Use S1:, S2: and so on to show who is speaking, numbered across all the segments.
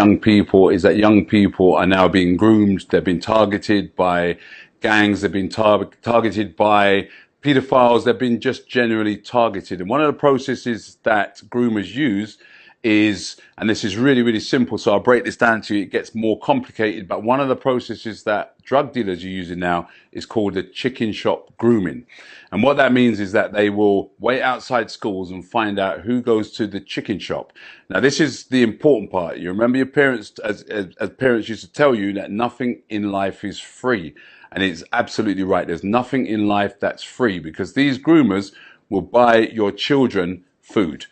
S1: young people is that young people are now being groomed. They've been targeted by gangs. They've been targeted by pedophiles. They've been just generally targeted. And one of the processes that groomers use is, and this is really, really simple, so I'll break this down to you, it gets more complicated, but one of the processes that drug dealers are using now is called the chicken shop grooming. And what that means is that they will wait outside schools and find out who goes to the chicken shop. Now, this is the important part. You remember your parents, as parents used to tell you that nothing in life is free. And it's absolutely right. There's nothing in life that's free, because these groomers will buy your children food.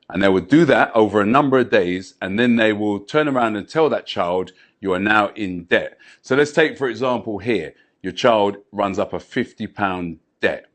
S1: And they will do that over a number of days, and then they will turn around and tell that child, you are now in debt. So let's take, for example, here, your child runs up a £50 debt.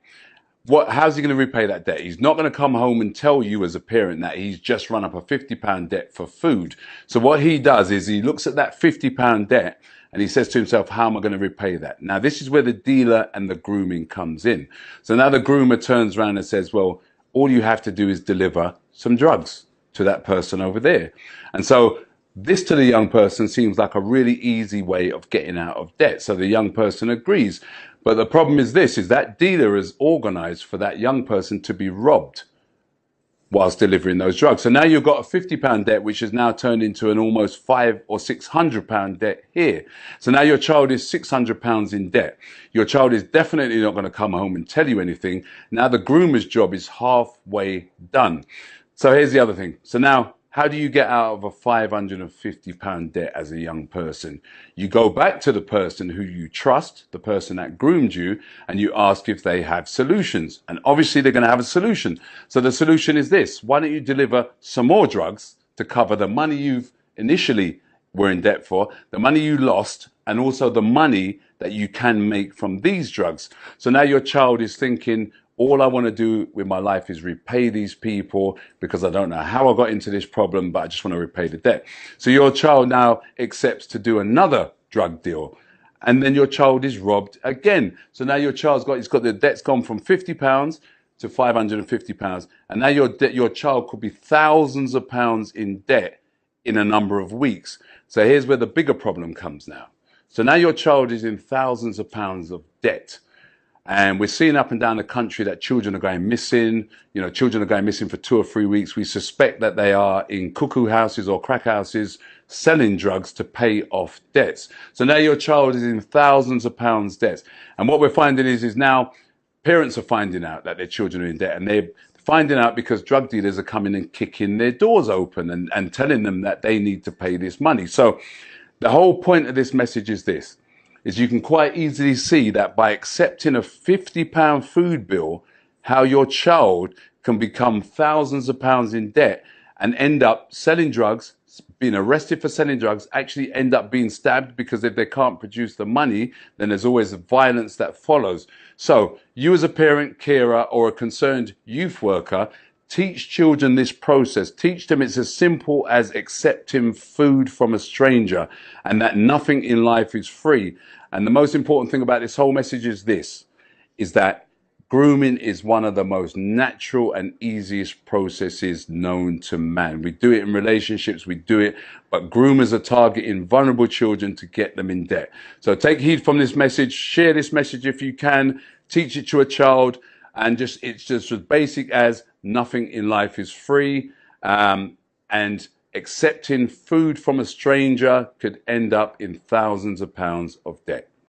S1: How's he going to repay that debt? He's not going to come home and tell you as a parent that he's just run up a £50 debt for food. So what he does is he looks at that £50 debt and he says to himself, how am I going to repay that? Now, this is where the dealer and the grooming comes in. So now the groomer turns around and says, well, all you have to do is deliver some drugs to that person over there. And so this to the young person seems like a really easy way of getting out of debt. So the young person agrees. But the problem is this, is that dealer is organized for that young person to be robbed whilst delivering those drugs. So now you've got a £50 debt, which has now turned into an almost £500 or £600 debt here. So now your child is £600 in debt. Your child is definitely not going to come home and tell you anything. Now the groomer's job is halfway done. So here's the other thing. So now, how do you get out of a £550 debt as a young person? You go back to the person who you trust, the person that groomed you, and you ask if they have solutions. And obviously they're going to have a solution. So the solution is this. Why don't you deliver some more drugs to cover the money you've initially were in debt for, the money you lost, and also the money that you can make from these drugs. So now your child is thinking, all I want to do with my life is repay these people, because I don't know how I got into this problem, but I just want to repay the debt. So your child now accepts to do another drug deal, and then your child is robbed again. So now your child's got the debt's gone from £50 to £550, and now your child could be thousands of pounds in debt in a number of weeks. So here's where the bigger problem comes now. So now your child is in thousands of pounds of debt. And we're seeing up and down the country that children are going missing. You know, children are going missing for 2 or 3 weeks. We suspect that they are in cuckoo houses or crack houses selling drugs to pay off debts. So now your child is in thousands of pounds debts. And what we're finding is now parents are finding out that their children are in debt, and they're finding out because drug dealers are coming and kicking their doors open and telling them that they need to pay this money. So the whole point of this message is this. Is you can quite easily see that by accepting a £50 food bill, how your child can become thousands of pounds in debt and end up selling drugs, being arrested for selling drugs, actually end up being stabbed, because if they can't produce the money, then there's always violence that follows. So you as a parent, carer, or a concerned youth worker, teach children this process. Teach them it's as simple as accepting food from a stranger, and that nothing in life is free. And the most important thing about this whole message is this, is that grooming is one of the most natural and easiest processes known to man. We do it in relationships, we do it, but groomers are targeting vulnerable children to get them in debt. So take heed from this message, share this message if you can, teach it to a child, and it's just as basic as nothing in life is free, and accepting food from a stranger could end up in thousands of pounds of debt.